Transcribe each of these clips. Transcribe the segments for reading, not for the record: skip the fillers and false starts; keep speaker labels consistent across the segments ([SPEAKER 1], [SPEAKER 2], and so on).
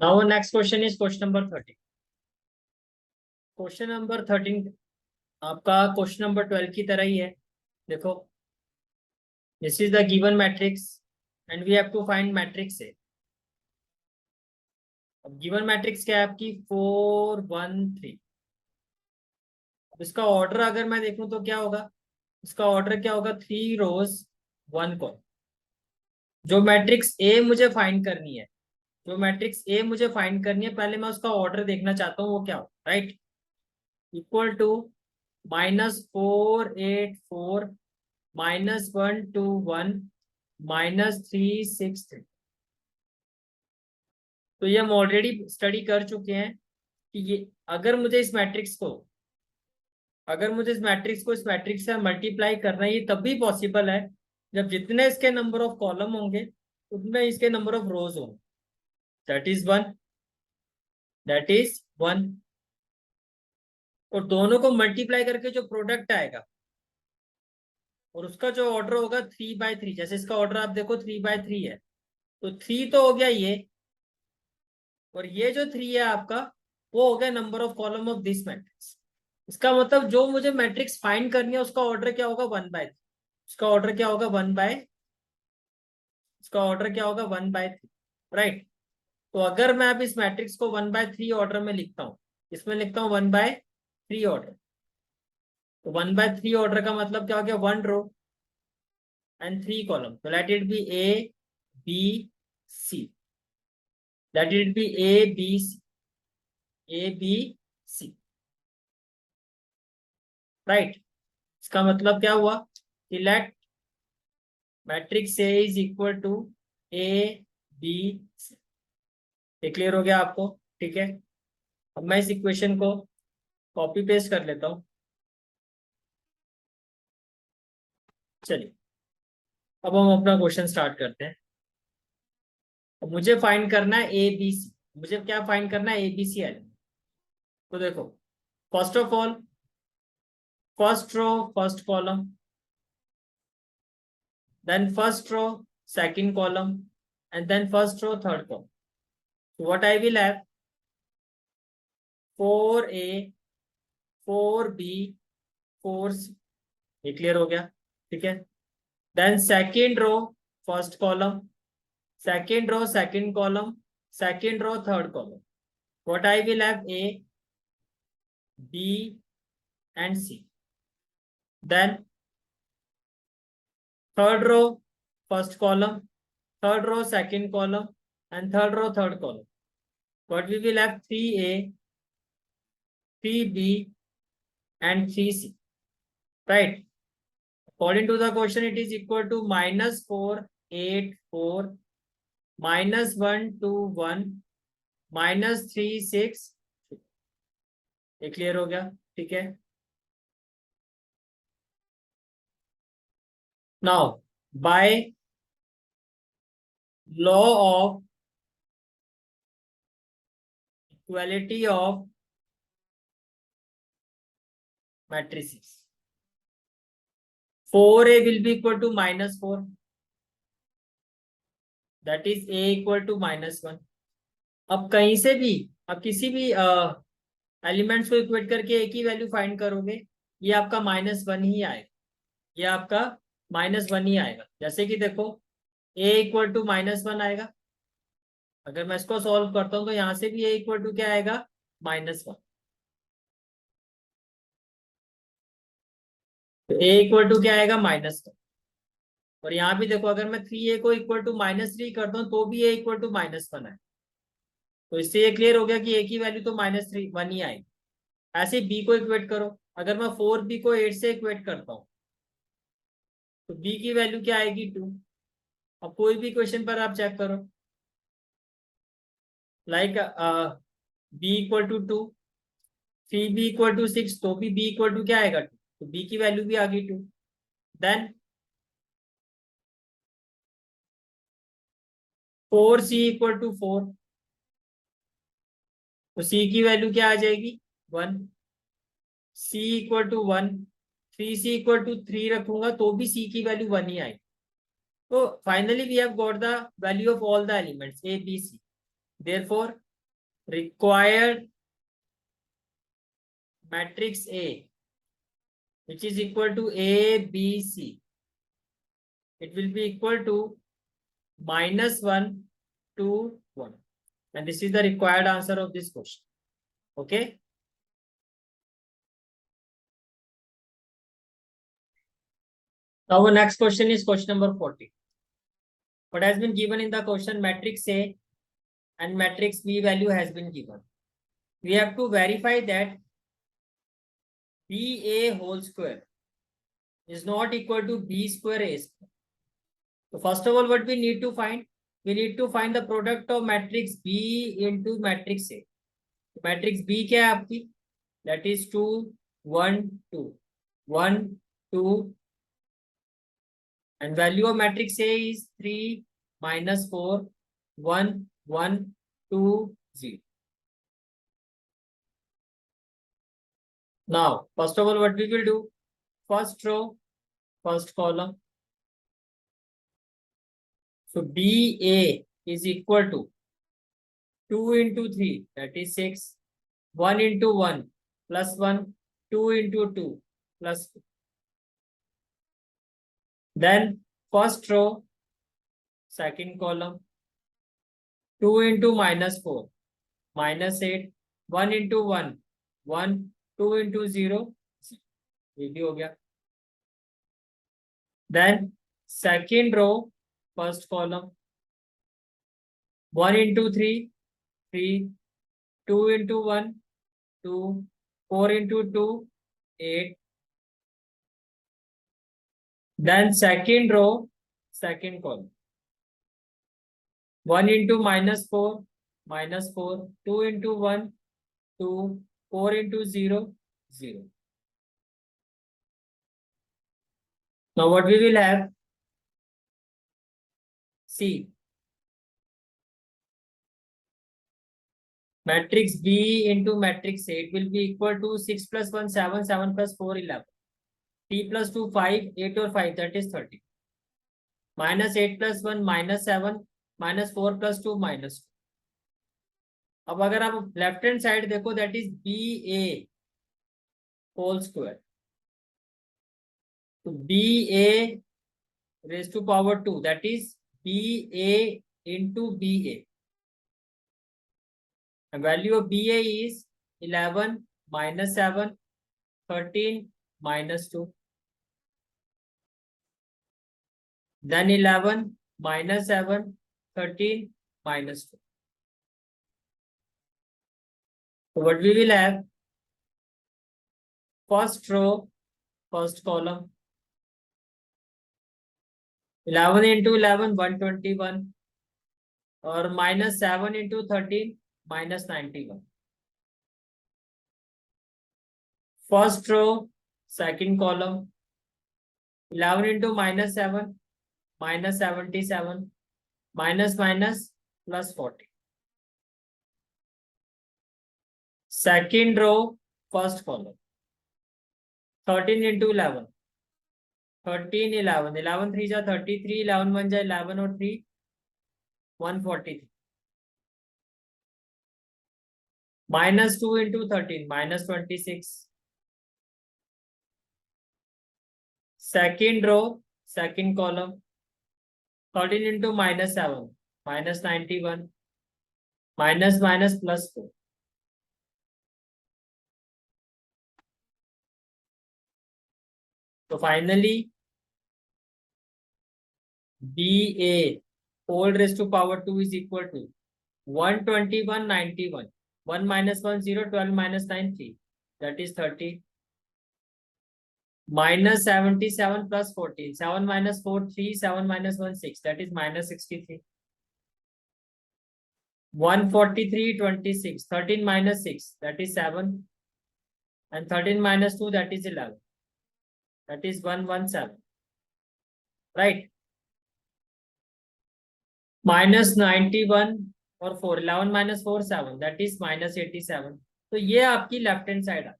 [SPEAKER 1] Now next question is question number 13. Question number 13 आपका question number 12 की तरह ही है. देखो, this is the given matrix and we have to find matrix A. अब given matrix क्या है आपकी? 4 1 3. इसका ऑर्डर अगर मैं देखूं तो क्या होगा? इसका ऑर्डर क्या होगा? 3 रोज 1 कॉलम. जो मैट्रिक्स ए मुझे फाइंड करनी है, जो मैट्रिक्स ए मुझे फाइंड करनी है, पहले मैं उसका ऑर्डर देखना चाहता हूँ वो क्या हो. राइट. Equal to -4 8 4 -1 2 1 -3 6 3. तो ये हम ऑलरेडी स्टडी कर चुके हैं कि ये अगर मुझे इस मैट्रिक्स से मल्टीप्लाई करना है, ये तब भी पॉसिबल है जब जितने इसके नंबर ऑफ कॉलम होंगे उतने इसके नंबर ऑफ रोज होंगे. That is one. और दोनों को मल्टीप्लाई करके जो प्रोडक्ट आएगा और उसका जो ऑर्डर होगा 3/3. जैसे इसका ऑर्डर आप देखो 3/3 है, तो 3 तो हो गया ये, और ये जो 3 है आपका, वो हो गया number of column of this matrix. इसका मतलब जो मुझे मैट्रिक्स फाइंड करनी है उसका ऑर्डर क्या होगा? 1/3. उसका ऑर्डर क्या होगा? 1/3. राइट. तो अगर मैं अब इस मैट्रिक्स को 1/3 ऑर्डर में लिखता हूँ, इसमें लिखता हूँ 1/3 ऑर्डर. तो 1/3 ऑर्डर का मतलब क्या हो गया? 1 रो एंड 3 कॉलम. तो let it be A B C. Let it be A B C. Right. इसका मतलब क्या हुआ कि let matrix A is equal to A B C. ये क्लियर हो गया आपको? ठीक है. अब मैं इस इक्वेशन को कॉपी पेस्ट कर लेता हूं. चलिए, अब हम अपना क्वेश्चन स्टार्ट करते हैं. मुझे फाइंड करना है ए बी सी. मुझे क्या फाइंड करना है? A B C element. तो देखो, first of all first row first column, then first row second column, and then first row third column. So what I will have? 4a 4b 4c. ये clear हो गया? ठीक है. then second row first column, second row second column, second row third column. What I will have? a b and c. then third row first column, third row second column, and third row third column. What we will have? 3a 3b and 3c. Right. According to the question, it is equal to -4 8 4 -1 2 1 -3 6. ये clear हो गया? ठीक है. Now by law of equality of matrices, 4a will be equal to -4. That is a equal to -1. अब कहीं से भी, अब किसी भी एलिमेंट्स को इक्वेट करके एक ही वैल्यू फाइंड करोगे, ये आपका -1 ही आएगा. ये आपका -1 ही आएगा. जैसे कि देखो, a इक्वल टू -1 आएगा. अगर मैं इसको सॉल्व करता हूं तो यहां से भी a इक्वल टू क्या आएगा? -1. तो a इक्वल टू क्या आएगा? -1. और यहाँ भी देखो, अगर मैं 3a को इक्वल टू -3 करता हूँ तो भी a इक्वल टू -1 है. तो इससे ये क्लियर हो गया कि a की वैल्यू तो -1 ही आएगी. ऐसे b को इक्वेट करो. अगर मैं 4b को 8 से इक्वेट करता हूँ तो b की वैल्यू क्या आएगी? 2. अब कोई भी क्वेश्चन पर आप चेक करो, like b equal to 2, 3b equal to 6, तो भी b इक्वल टू क्या आएगा? 2. तो b की वैल्यू भी आ गई 2. देन 4c इक्वल टू 4, तो c की वैल्यू क्या आ जाएगी? 1. c equal to 1, 3c equal to 3 रखूंगा तो भी c की वैल्यू 1 ही आएगी. So finally we have got the value of all the elements A, B, C. Therefore, required matrix A, which is equal to A, B, C, it will be equal to -1, 2, 1. And this is the required answer of this question. Okay. Now our next question is question number 40. What has been given in the question? Matrix A and matrix B value has been given. We have to verify that BA whole square is not equal to B square A square. So first of all, what we need to find? We need to find the product of matrix B into matrix A. Matrix B क्या है आपकी? That is 2, 1, 2, 1, 2, and value of matrix A is 3, -4, 1, 1, 2, 0. Now, first of all, what we will do? First row, first column. So BA is equal to 2 into 3, that is 6. 1 into 1 plus 1, 2 into 2 plus 2. Then first row, second column. 2 into -4, -8. 1 into 1, 1. 2 into 0, ये भी हो गया. Then second row, first column. 1 into 3, 3. 2 into 1, 2. 4 into 2, 8. Then second row, second column. 1 into -4, -4. 2 into 1, 2. 4 into 0, 0. Now what we will have? See, matrix B into matrix A, it will be equal to 6 plus 1, 7, 7 plus 4, 11. 3 plus 2, 5, 8 or 5, that is 30. -8 plus 1, -7, -4 plus 2, -2. अब अगर आप left hand side देखो, that is BA whole square. तो BA raised to power 2, that is BA into BA. The value of BA is 11 -7, 13 -2. Then 11 -7, 13 -2. So what we will have? First row, first column. 11 into 11, 121. Or -7 into 13, -91. First row, second column. 11 into -7, -77. Minus plus 40. Second row, first column. 13 into 11. 13, 11. 11 3 जा 33, 11 1 जा 11 और 3, 143. -2 into 13, -26. Second row, second column. 13 into -7, -91. Minus plus 4. So finally, BA whole raised to power 2 is equal to 121, 91. 1 minus 1, 0, 12 minus 9, 3. That is 30. Minus 77 plus 14. 7 minus 4, 3. 7 minus 1, 6. That is -63. 143, 26. 13 minus 6. That is 7. And 13 minus 2, that is 11. That is 117. Right? -91 और 4. 11 minus 4, 7. That is -87. तो ये आपकी left hand side है.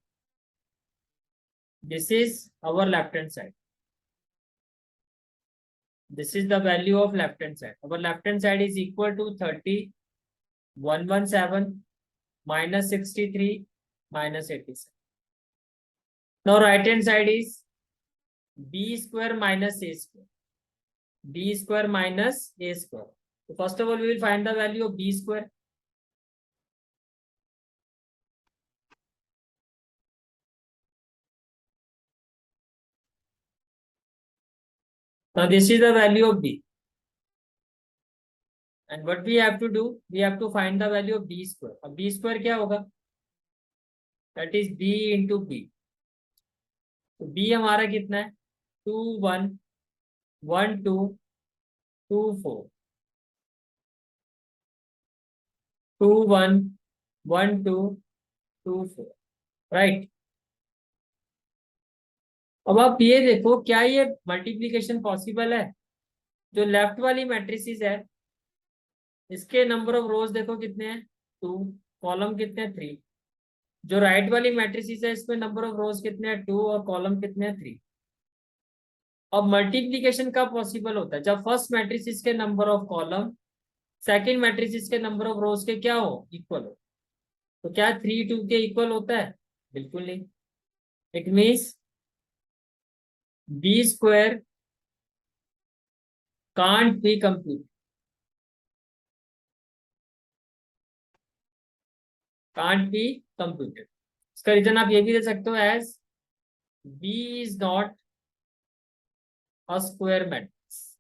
[SPEAKER 1] This is our left hand side. This is the value of left hand side. Our left hand side is equal to 30,117 minus 63 minus 87. Now right hand side is b square minus a square. B square minus a square. So first of all, we will find the value of b square. Now this is the value of b. And what we have to do? We have to find the value of b square. अब b square क्या होगा? That is b into b. तो b हमारा कितना है? 2 1 1 2 2 4 2 1 1 2 2 4 right. अब आप ये देखो, क्या ये मल्टीप्लीकेशन पॉसिबल है? जो लेफ्ट वाली मैट्रिसेस है, इसके नंबर ऑफ रोज देखो कितने हैं? 2. कॉलम कितने हैं? 3. जो राइट वाली मैट्रिसेस है, इसमें नंबर ऑफ रोज कितने हैं? 2 और कॉलम कितने हैं? 3. अब मल्टीप्लीकेशन कब पॉसिबल होता है? जब फर्स्ट मैट्रिसेस के number of column second matrices के नंबर ऑफ रोज के क्या हो? इक्वल हो. तो क्या 3 2 के इक्वल होता है? बिल्कुल नहीं. It means B square can't be compute. Can't be computed. इसका रीजन आप ये भी दे सकते हो as B is not a square matrix.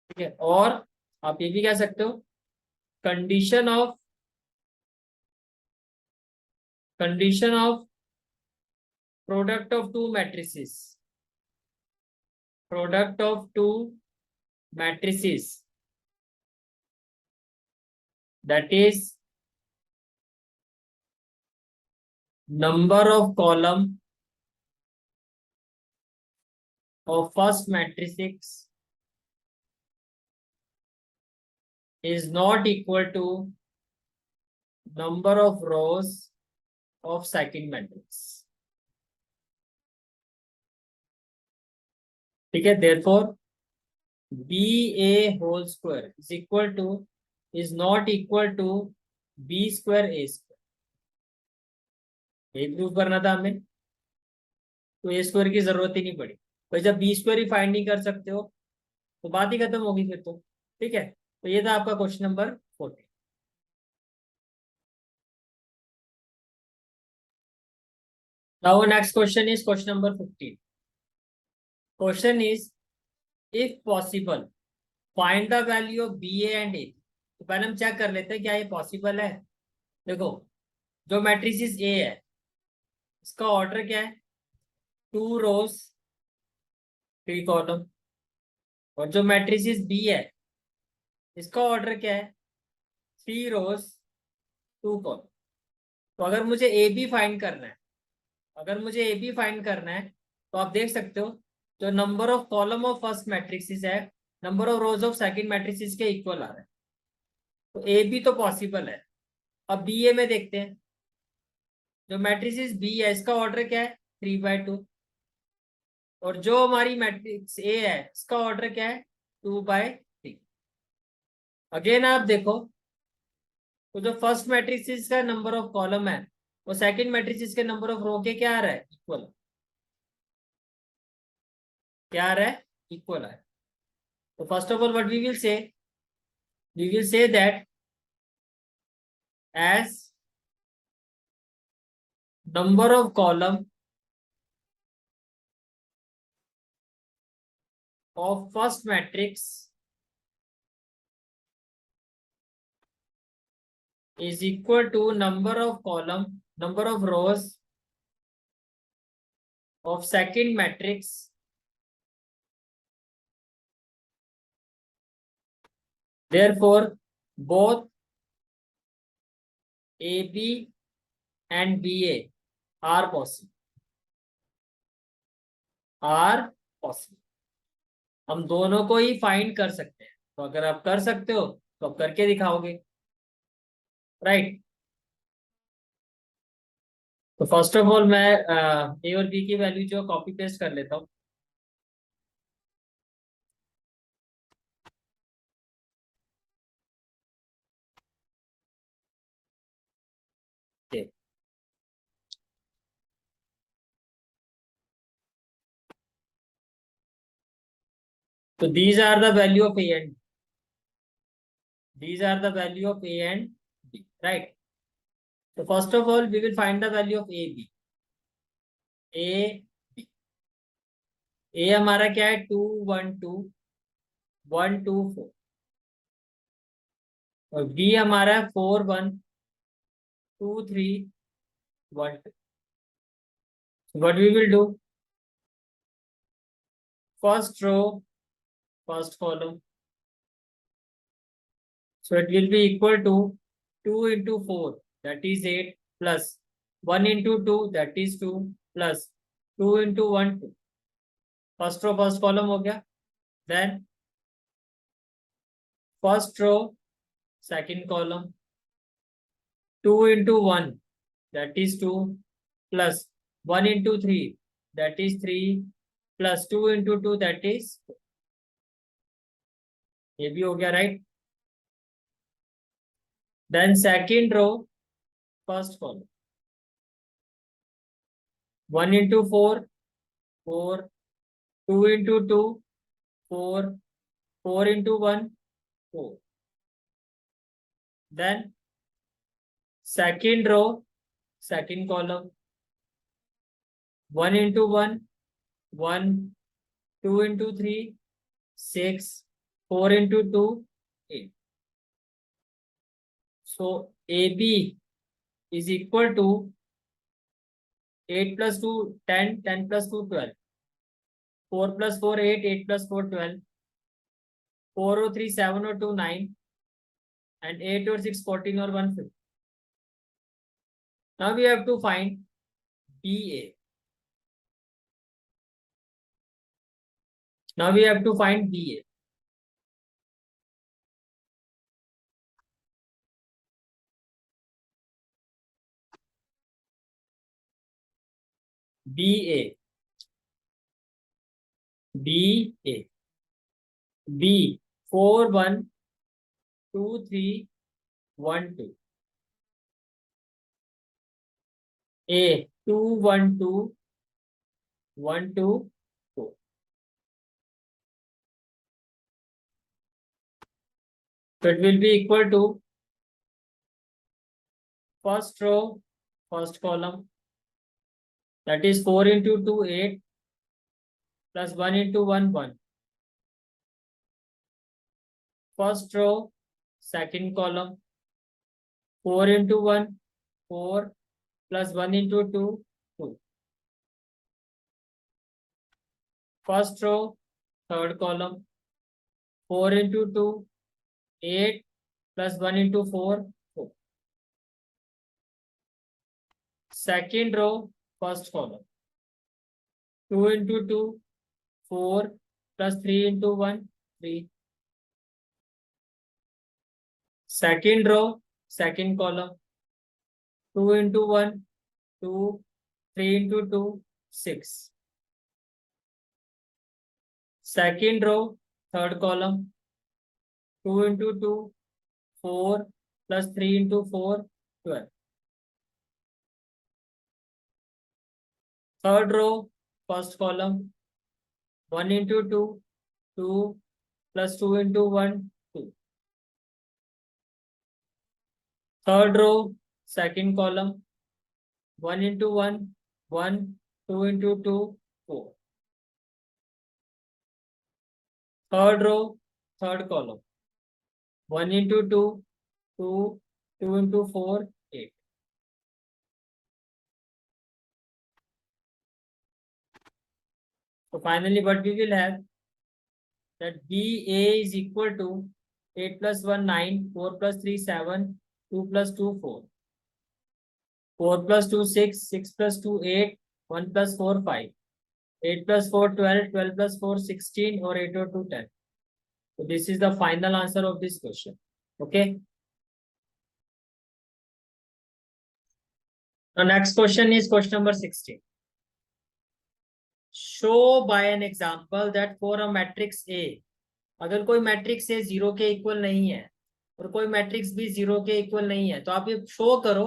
[SPEAKER 1] ठीक है. और आप ये भी कह सकते हो condition of product of two matrices. Product of two matrices that is number of column of first matrix is not equal to number of rows of second matrix. ठीक है. therefore ba whole square is equal to is not equal to b square a square. ये prove करना था हमें, तो ए square की जरूरत ही नहीं पड़ी. भाई जब बी स्क्वायर ही फाइंड नहीं कर सकते हो तो बात ही खत्म होगी फिर तो. ठीक है. तो ये था आपका question number 14. Now next question is question number 15. Question is, if possible, find the value of BA and A. तो पहले हम चेक कर लेते हैं क्या ये पॉसिबल है. देखो, जो मैट्रिसेस A है, इसका ऑर्डर क्या है? 2 रोज 3 कॉलम. और जो मैट्रिसेस B है, इसका ऑर्डर क्या है? 3 रोज 2 कॉलम. तो अगर मुझे ए बी फाइंड करना है, तो आप देख सकते हो जो number of column of first matrix है, number of rows of second matrix के इक्वल आ रहा है. तो ए बी तो पॉसिबल है. अब बी ए में देखते हैं. जो मैट्रिक्स बी है, इसका ऑर्डर क्या है? 3/2. और जो हमारी मैट्रिक्स ए है, इसका ऑर्डर क्या है? 2/3. अगेन आप देखो, तो जो फर्स्ट मैट्रिक्स का नंबर ऑफ कॉलम है, वो सेकंड मैट्रिक्स के नंबर ऑफ रो के क्या आ रहा है? इक्वल. क्या आ रहा है? इक्वल है. तो first of all what we will say that as number of column of first matrix is equal to number of rows of second matrix therefore both AB and BA are possible. हम दोनों को ही find कर सकते हैं. तो अगर आप कर सकते हो तो आप करके दिखाओगे, राइट. तो फर्स्ट ऑफ ऑल मैं ए और बी की वैल्यू जो कॉपी पेस्ट कर लेता हूँ। तो these are the value of A and B. These are the value of A and B, right? So first of all, we will find the value of A, B. A, B. A हमारा क्या है? 2 1 2 1 2 4 और B हमारा है 4 1 2 3 1 2. So what we will do? First row, first column. So it will be equal to 2 into 4, that is 8, plus 1 into 2, that is 2, plus 2 into 1 2. First row, first column हो गया. Then first row, second column, 2 into 1, that is 2, plus 1 into 3, that is 3, plus 2 into 2, that is, ये भी हो गया, right? Then second row, first column, 1 into 4, 4, 2 into 2, 4, 4 into 1, 4. Then second row, second column, 1 into 1, 1, 2 into 3, 6, 4 into 2, 8. So AB is equal to 8 plus 2, 10, 10 plus 2, 12. 4 plus 4, 8, 8 plus 4, 12. 4 or 3, 7 or 2, 9. And 8 or 6, 14 or 1, 15. Now we have to find BA. Now we have to find BA. BA. BA. B 4 1 2 3 1 2. A 2 1 2 1 2 4. So it will be equal to first row, first column, that is 4 into 2 8 plus 1 into 1 1. First row, second column, 4 into 1 4 plus 1 into 2 2. First row, third column, 4 into 2 8 plus 1 into 4 4. Second row, first column, 2 into 2 4 plus 3 into 1 3. Second row, second column, 2 into 1 2 3 into 2 6. Second row, third column, 2 into 2 4 plus 3 into 4 12. Third row, first column, 1 into 2 2 plus 2 into 1 2. Third row, second column, 1 into 1 1 2 into 2 4. Third row, third column, 1 into 2 2 2 into 4 8. So finally what we will have, that BA is equal to 8 plus 1 9 4 plus 3 7 2 plus 2 4 4 plus 2 6 6 plus 2 8 1 plus 4 5 8 plus 4 12 12 plus 4 16 or 8 or 2 10. So this is the final answer of this question. Okay. Now next question is question number 16. Show by an example that for a matrix A, अगर कोई matrix A zero के equal नहीं है और कोई matrix B zero के equal नहीं है, तो आप ये शो करो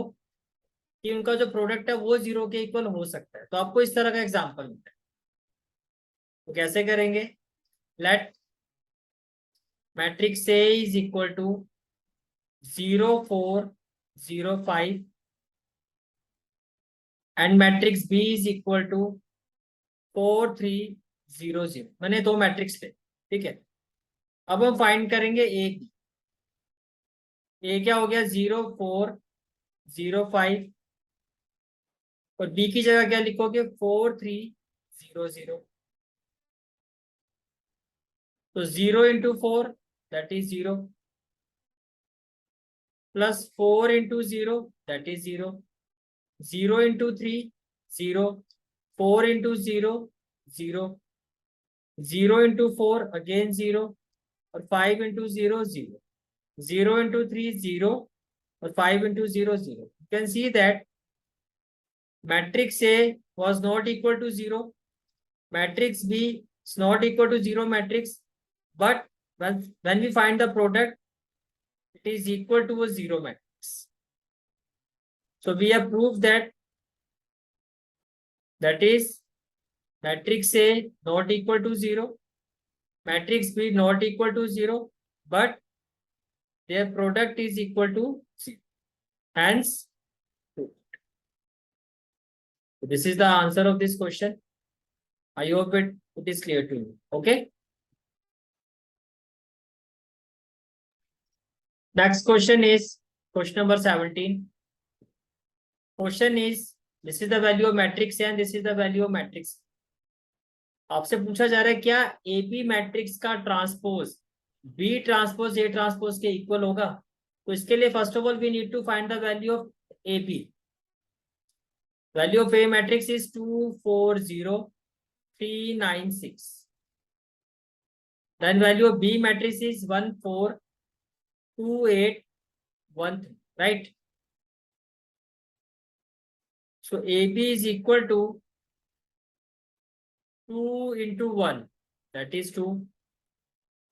[SPEAKER 1] कि उनका जो प्रोडक्ट है वो जीरो के इक्वल हो सकता है। तो आपको इस तरह का एग्जांपल मिलता है। तो कैसे करेंगे? Let matrix A is equal to 0 4 0 5 and matrix B is equal to 4 3 0 0। मैंने दो मैट्रिक्स पे, ठीक है। अब हम फाइंड करेंगे ए की। ए क्या हो गया? 0 4 0 5 और बी की जगह क्या लिखोगे? 4 3 0 0। तो 0 × 4 that is 0 plus 4 × 0 that is 0, 0 × 3 0, 4 × 0 0, 0 × 4 again 0 और 5 × 0 0, 0 × 3 0 और 5 × 0 0। You can see that matrix A was not equal to 0, matrix B is not equal to 0 matrix, but when we find the product, it is equal to a 0 matrix. So we have proved that is matrix A not equal to 0, matrix B not equal to 0, but their product is equal to 0. Hence, this is the answer of this question. I hope it is clear to you. Okay. Next question is question number 17. Question is, this is the value of matrix A and this is the value of matrix. आपसे पूछा जा रहा है क्या AP matrix का transpose B transpose A transpose के equal होगा? तो इसके लिए first of all we need to find the value of AP. Value of A matrix is 2 4 0 3 9 6। Then value of B matrix is 1 4 2 8 1 3, right? So AB is equal to 2 × 1, that is 2,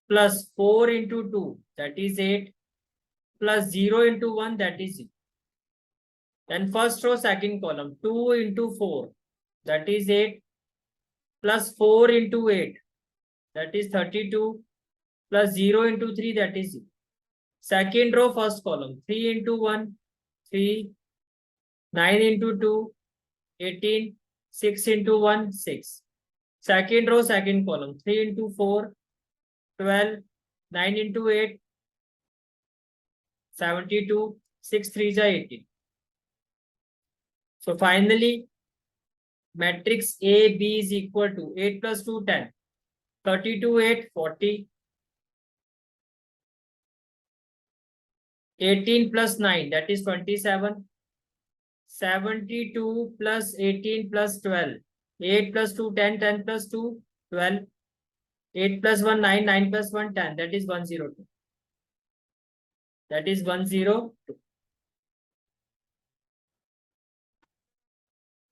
[SPEAKER 1] plus 4 × 2, that is 8, plus 0 × 1, that is 0. Then first row, second column, 2 × 4, that is 8, plus 4 × 8, that is 32, plus 0 × 3, that is 0. Second row, first column, 3 × 1, 3, 9 × 2, 18, 6 × 1, 6. Second row, second column, 3 × 4, 12, 9 × 8, 72, 6 3 is 18. So finally, matrix A B is equal to 8 plus 2 10, 32 8 40, 18 plus 9 that is 27, 72 plus 18 plus 12, 8 plus 2 10, 10 plus 2 12, 8 plus 1 9, 9 plus 1 10, that is 102. That is 102.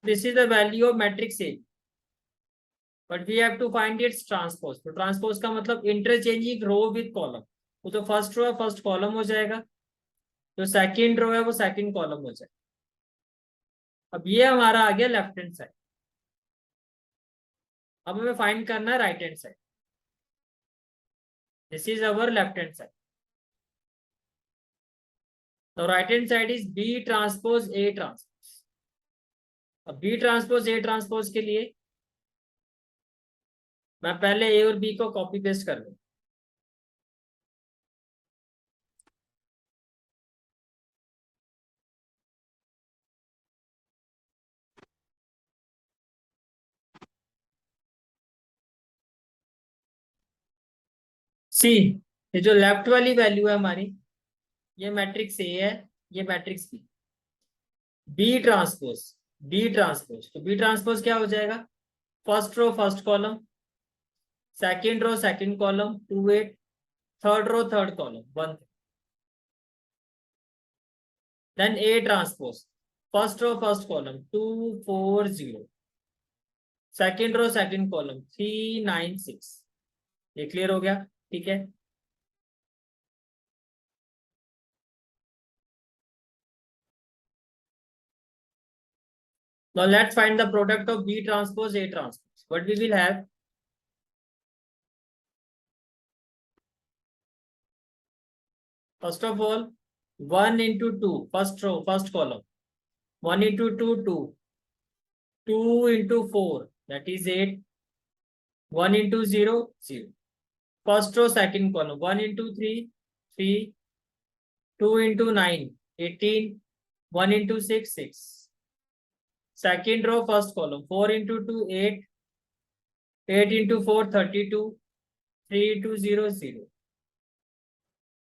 [SPEAKER 1] This is the value of matrix A, but we have to find its transpose. तो transpose का मतलब interchanging row with column. वो तो first row है first column हो जाएगा, जो second row है वो सेकंड कॉलम हो जाएगा। अब ये हमारा आ गया लेफ्ट हैंड साइड। अब हमें फाइंड करना है right hand side. This is our left hand side. तो right hand side is B transpose A transpose. अब बी ट्रांसपोज ए ट्रांसपोज के लिए मैं पहले ए और बी को कॉपी पेस्ट कर लूं। सी, ये जो लेफ्ट वाली वैल्यू है हमारी, ये मैट्रिक्स ए है, ये मैट्रिक्स बी। बी ट्रांसपोज तो बी ट्रांसपोज क्या हो जाएगा? First row first column, second row second column 2 8, third row third column 1 3। Then A transpose first row first column 240, second row second column 396। ये clear हो गया? ठीक है। Now let's find the product of B transpose A transpose. What we will have? First of all, 1 into 2, first row, first column. 1 into 2, 2. 2 into 4, that is 8. 1 into 0, 0. First row, second column. 1 into 3, 3. 2 into 9, 18. 1 into 6, 6. Second row, first column. 4 into 2, 8. 8 into 4, 32. 3 into 0, 0.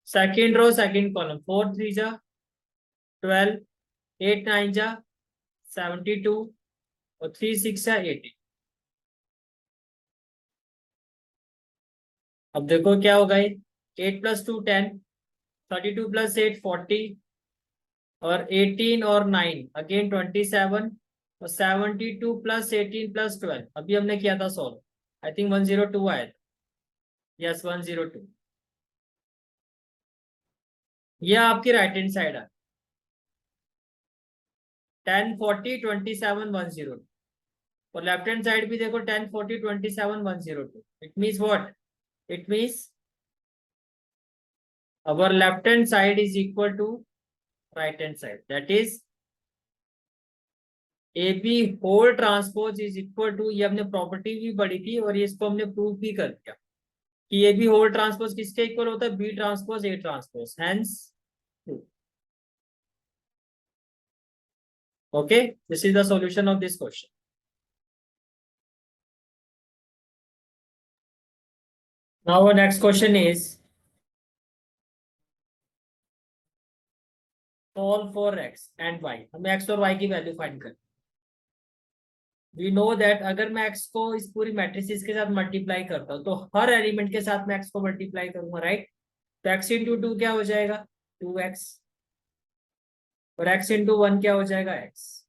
[SPEAKER 1] Second row, second column. 4 3 ja 12. 8 9 जा 72 और 3 6 जा 80। अब देखो क्या होगा ये 8 + 2 10, 32 + 8 40 और 18 और 9 अगेन 27 और 72 + 18 + 12 अभी हमने किया था सॉल्व। आई थिंक 102 आया था। यस 102। ये आपकी राइट हैंड साइड है 10 40 27 102 और लेफ्ट हैंड साइड भी देखो 10 40 27 102। It means what? It means our left hand side is equal to right hand side, that is AB whole transpose is equal to, ये हमने प्रॉपर्टी भी पढ़ी थी और ये इसको हमने प्रूव भी कर दिया कि AB whole transpose किसके इक्वल होता है? B transpose A transpose, hence okay, this is the solution of this question. Now our next question is solve for x and y. हमें x और y की वैल्यू फाइंड करनी। We know that अगर मैं x को इस पूरी matrices के साथ मल्टीप्लाई करता हूँ तो हर एलिमेंट के साथ मैं x को मल्टीप्लाई करूंगा, राइट? तो x इंटू 2 क्या हो जाएगा? 2x और x इंटू 1 क्या हो जाएगा? x।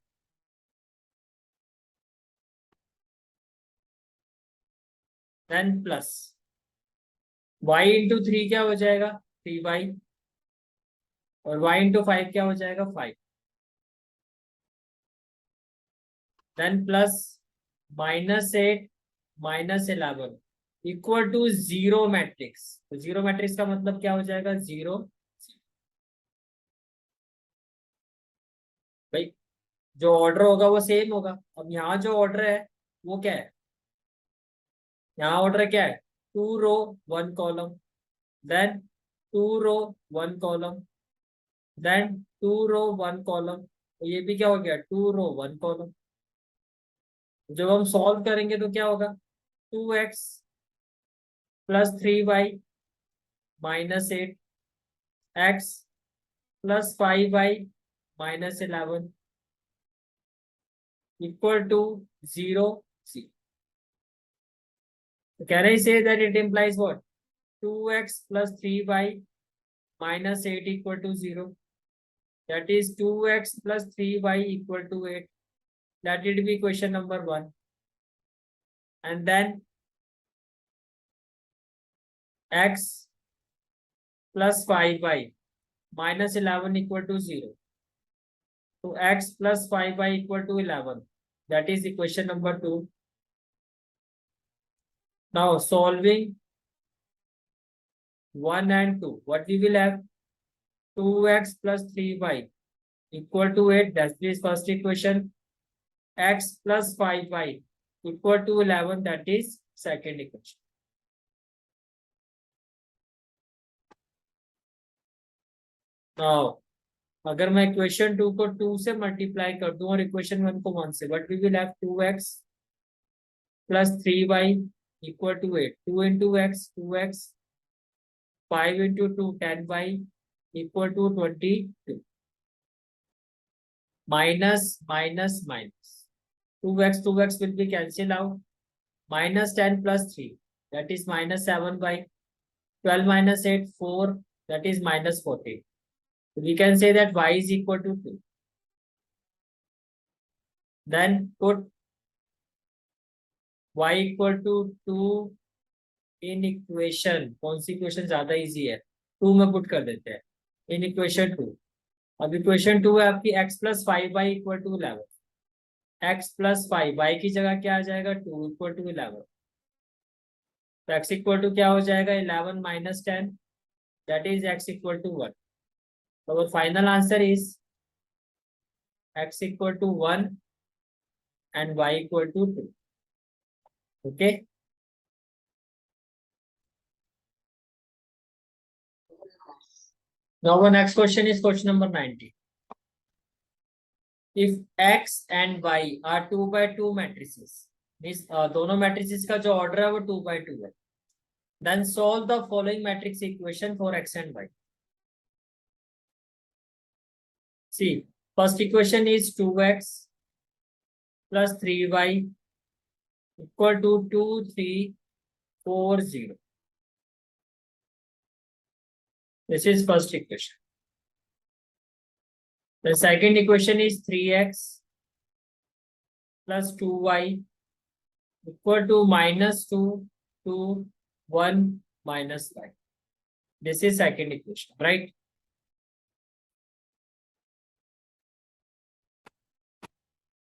[SPEAKER 1] Then plus y into 3 क्या हो जाएगा? 3y और y इंटू 5 क्या हो जाएगा? 5। Then plus -8 -11 equal to zero matrix. तो जीरो मैट्रिक्स का मतलब क्या हो जाएगा? 0। भाई जो ऑर्डर होगा वो सेम होगा। अब यहाँ जो ऑर्डर है वो क्या है? यहाँ ऑर्डर क्या है? 2 रो 1 कॉलम, देन 2 रो 1 कॉलम, देन 2 रो 1 कॉलम। तो ये भी क्या हो गया? 2 रो 1 कॉलम। जब हम सॉल्व करेंगे तो क्या होगा? 2x + 3y -8 x + 5y -11 equal to 0 0. Can I say that it implies what? 2x + 3y -8 equal to 0. That is 2x + 3y equal to 8. That would be question number 1. And then x + 5y -11 equal to 0. So x + 5y equal to 11. That is the question number 2. Now solving 1 and 2. What we will have? 2x + 3y equal to 8. That is first equation. X + 5y equal to 11. That is second equation. Now अगर मैं equation 2 को 2 से multiply कर दूं और equation 1 को 1 से, but we will have 2x + 3y equal to 8. 2 into x 2x, 5 into 2 10y equal to 22. Minus minus minus 2x will be cancelled out. -10 + 3, that is -7y. 12 - 8 4, that is -14. We can say that y is equal to 2. Then put y equal to 2 in equation, कौन सी equation ज्यादा easy है, 2 में put कर देते हैं in equation 2। अब equation 2 है आपकी x plus 5y equal to 11, x plus 5 y की जगह क्या आ जाएगा 2 इक्वल टू 11, तो x इक्वल टू क्या हो जाएगा 11 minus 10, that is x equal to 1। तो final answer is x equal to 1 and y equal to 2। Okay, now the next question is question number 90. If x and y are 2 by 2 matrices, means दोनों matrices का जो order है वो 2 by 2 है, then solve the following matrix equation for x and y. See, first equation is 2x plus 3y equal to 2 3 4 0. This is first equation. The second equation is 3x plus 2y equal to minus 2 2 1 minus 5. This is second equation, right?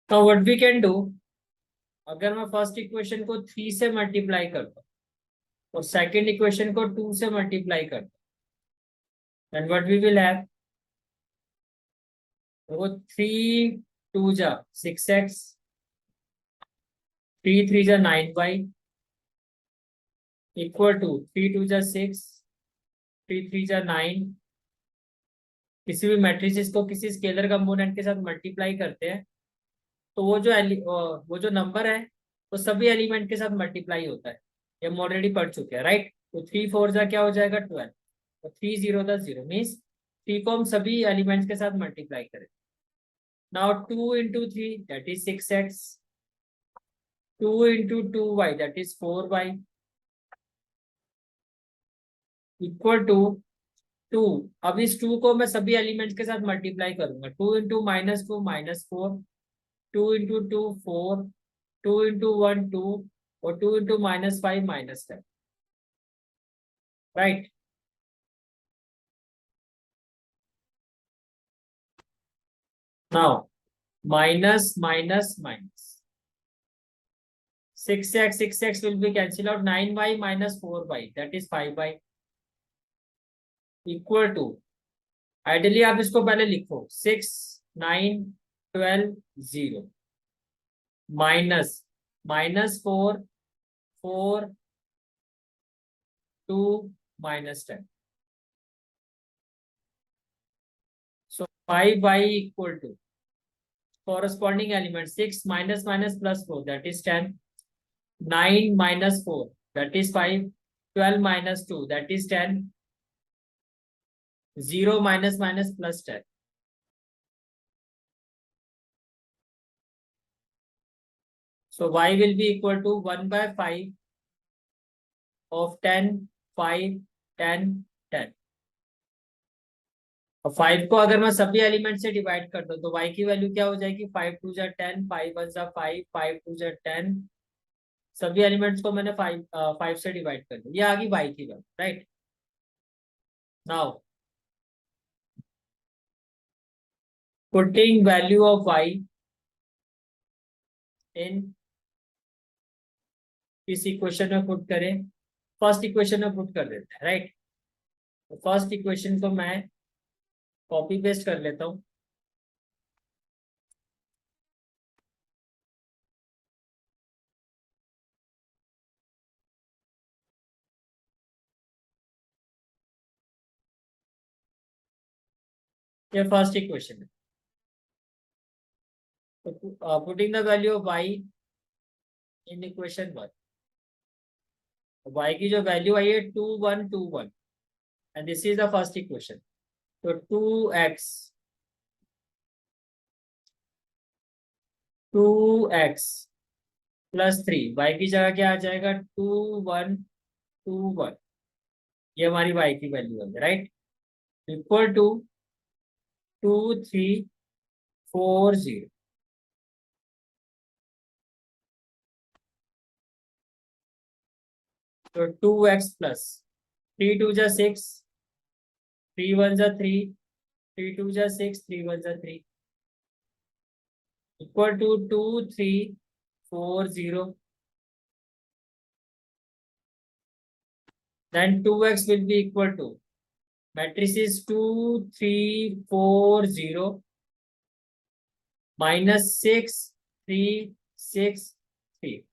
[SPEAKER 1] Now what we can do, अगर मैं first equation को 3 से multiply करता हूँ और second equation को 2 से multiply करता हूँ, then what we will have, वो 3 2 जा 6x, 3 3 जा 9y इक्वल टू 3 2 जा 6, 3 3 जा 9। किसी भी मैट्रिसेस को किसी स्केलर कंपोनेंट के साथ मल्टीप्लाई करते हैं तो वो जो नंबर है वो सभी एलिमेंट के साथ मल्टीप्लाई होता है, ये हम ऑलरेडी पढ़ चुके हैं, राइट। तो 3 4 जा क्या हो जाएगा 12, तो 3 0 जा 0 मीन्स 3 को हम सभी एलिमेंट्स के साथ मल्टीप्लाई करें। Now 2 into 3 that is 6x, 2 into 2y that is 4y equal to 2। अब इस 2 को मैं सभी एलिमेंट्स के साथ मल्टीप्लाई करूंगा, 2 into -2 -4, 2 into 2 4, 2 into 1 2 और 2 into -5 -10, right. Now minus minus minus 6x will be cancelled out, 9y minus 4y that is 5y equal to, ideally आप इसको पहले लिखो 6 9 12 0 minus -4 4 2 -10, so 5y equal to corresponding element 6 minus minus plus 4 that is 10, 9 minus 4 that is 5, 12 minus 2 that is 10, 0 minus minus plus 10. So y will be equal to 1 by 5 of 10 5 10 10। और 5 को अगर मैं सभी element से डिवाइड कर दूं तो y की वैल्यू क्या हो जाएगी, 5 2 जा 10, 5 1 जा 5, 5 2 जा 10। सभी एलिमेंट्स को मैंने 5 से डिवाइड कर दिया, ये आ गई y की value, right. Now putting value of y इन इस इक्वेशन में पुट करें, फर्स्ट इक्वेशन में पुट कर देते हैं, राइट। तो फर्स्ट इक्वेशन को मैं कॉपी पेस्ट कर लेता हूं, ये फर्स्ट इक्वेशन है। तो putting the value of y in equation 1, y की जो वैल्यू आई है 2 1 2 1 and this is the first equation. तो 2x प्लस 3, y की जगह क्या आ जाएगा 2 1 2 1, ये हमारी y की वैल्यू है, राइट। Equal to 2 3 4 0। तो 2x plus 3 2 6, 3 1 3, 3 2 6, 3 1 3 equal to 2 3 4 0. Then 2x will be equal to matrix is 2 3 4 0 minus 6 3 6 3.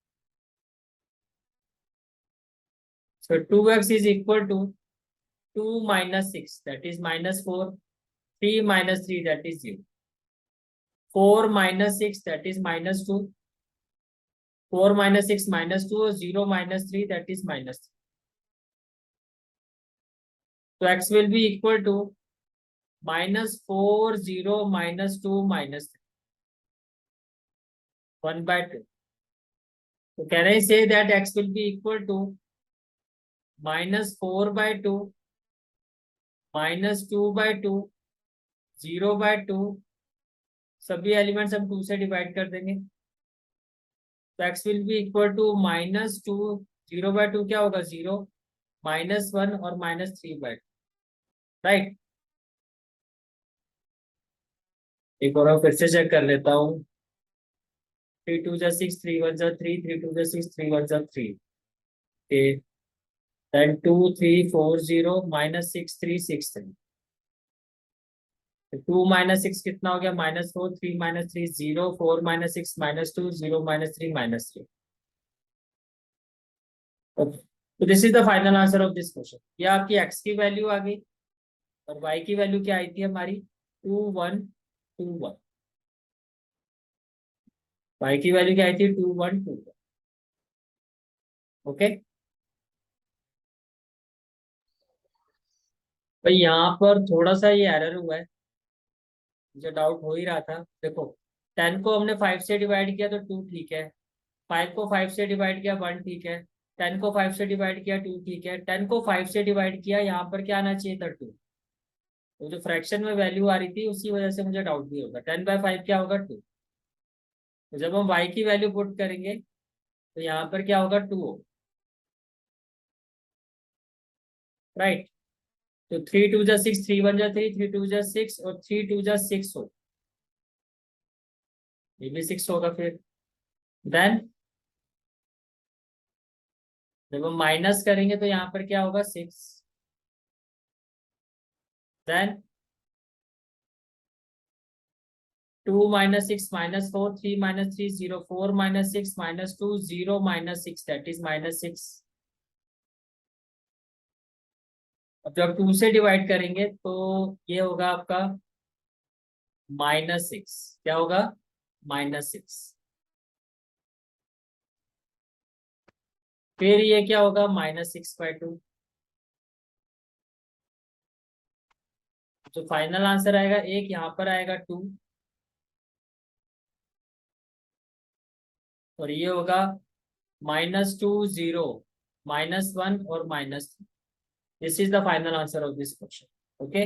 [SPEAKER 1] So 2x is equal to 2 minus 6, that is minus 4. 3 minus 3, that is 0. 4 minus 6, that is minus 2. 4 minus 6 minus 2, 0 minus 3, that is minus 3. So x will be equal to minus 4 0 minus 2 minus 3. 1 by 2. So can I say that x will be equal to minus 4 by 2 minus 2 by 2 0 by 2. सभी elements हम 2 से divide कर देंगे, तो x will be equal to minus 2, 0 by 2 क्या होगा 0, -1 और -3 by 2, right. एक और फिर से चेक कर लेता हूँ। 3 2 6, 3 1 3, 3 2 6, 3 1 3, okay, then 2 3 4 0 -6 3 6 3, 2 minus 6 कितना हो गया -4, 3 minus 3 0, 4 minus 6 -2, 0 minus 3 -3. Okay. तो this is the final answer of this question. ये आपकी x की वैल्यू आ गई और y की वैल्यू क्या आई थी हमारी 2 1 2 1। y की वैल्यू क्या आई थी 2 1 2 1। ओके, भाई यहाँ पर थोड़ा सा ये एरर हुआ है, मुझे डाउट हो ही रहा था। देखो 10 को हमने 5 से डिवाइड किया तो 2 ठीक है, 5 को 5 से डिवाइड किया 1 ठीक है, 10 को 5 से डिवाइड किया 2 ठीक है, 10 को 5 से डिवाइड किया यहाँ पर क्या आना चाहिए था 2। तो जो फ्रैक्शन में वैल्यू आ रही थी उसी वजह से मुझे डाउट भी होगा। 10/5 क्या होगा 2। तो जब हम y की वैल्यू पुट करेंगे तो यहाँ पर क्या होगा 2 हो, राइट। तो 3 2 6, 3 1 3, 3 2 6 और 3 2 6 हो, ये भी 6 होगा। फिर देन जब हम माइनस करेंगे तो यहाँ पर क्या होगा 6। Then 2 minus 6 minus 4, 3 minus 3 0, 4 minus 6 minus 2 0 minus 6, that is -6। अब जब 2 से डिवाइड करेंगे तो ये होगा आपका -6। क्या होगा -6। फिर ये क्या होगा -6/2। जो फाइनल आंसर आएगा एक यहाँ पर आएगा 2 और ये होगा -2 0 -1 और -3। This is the final answer of this question. Okay.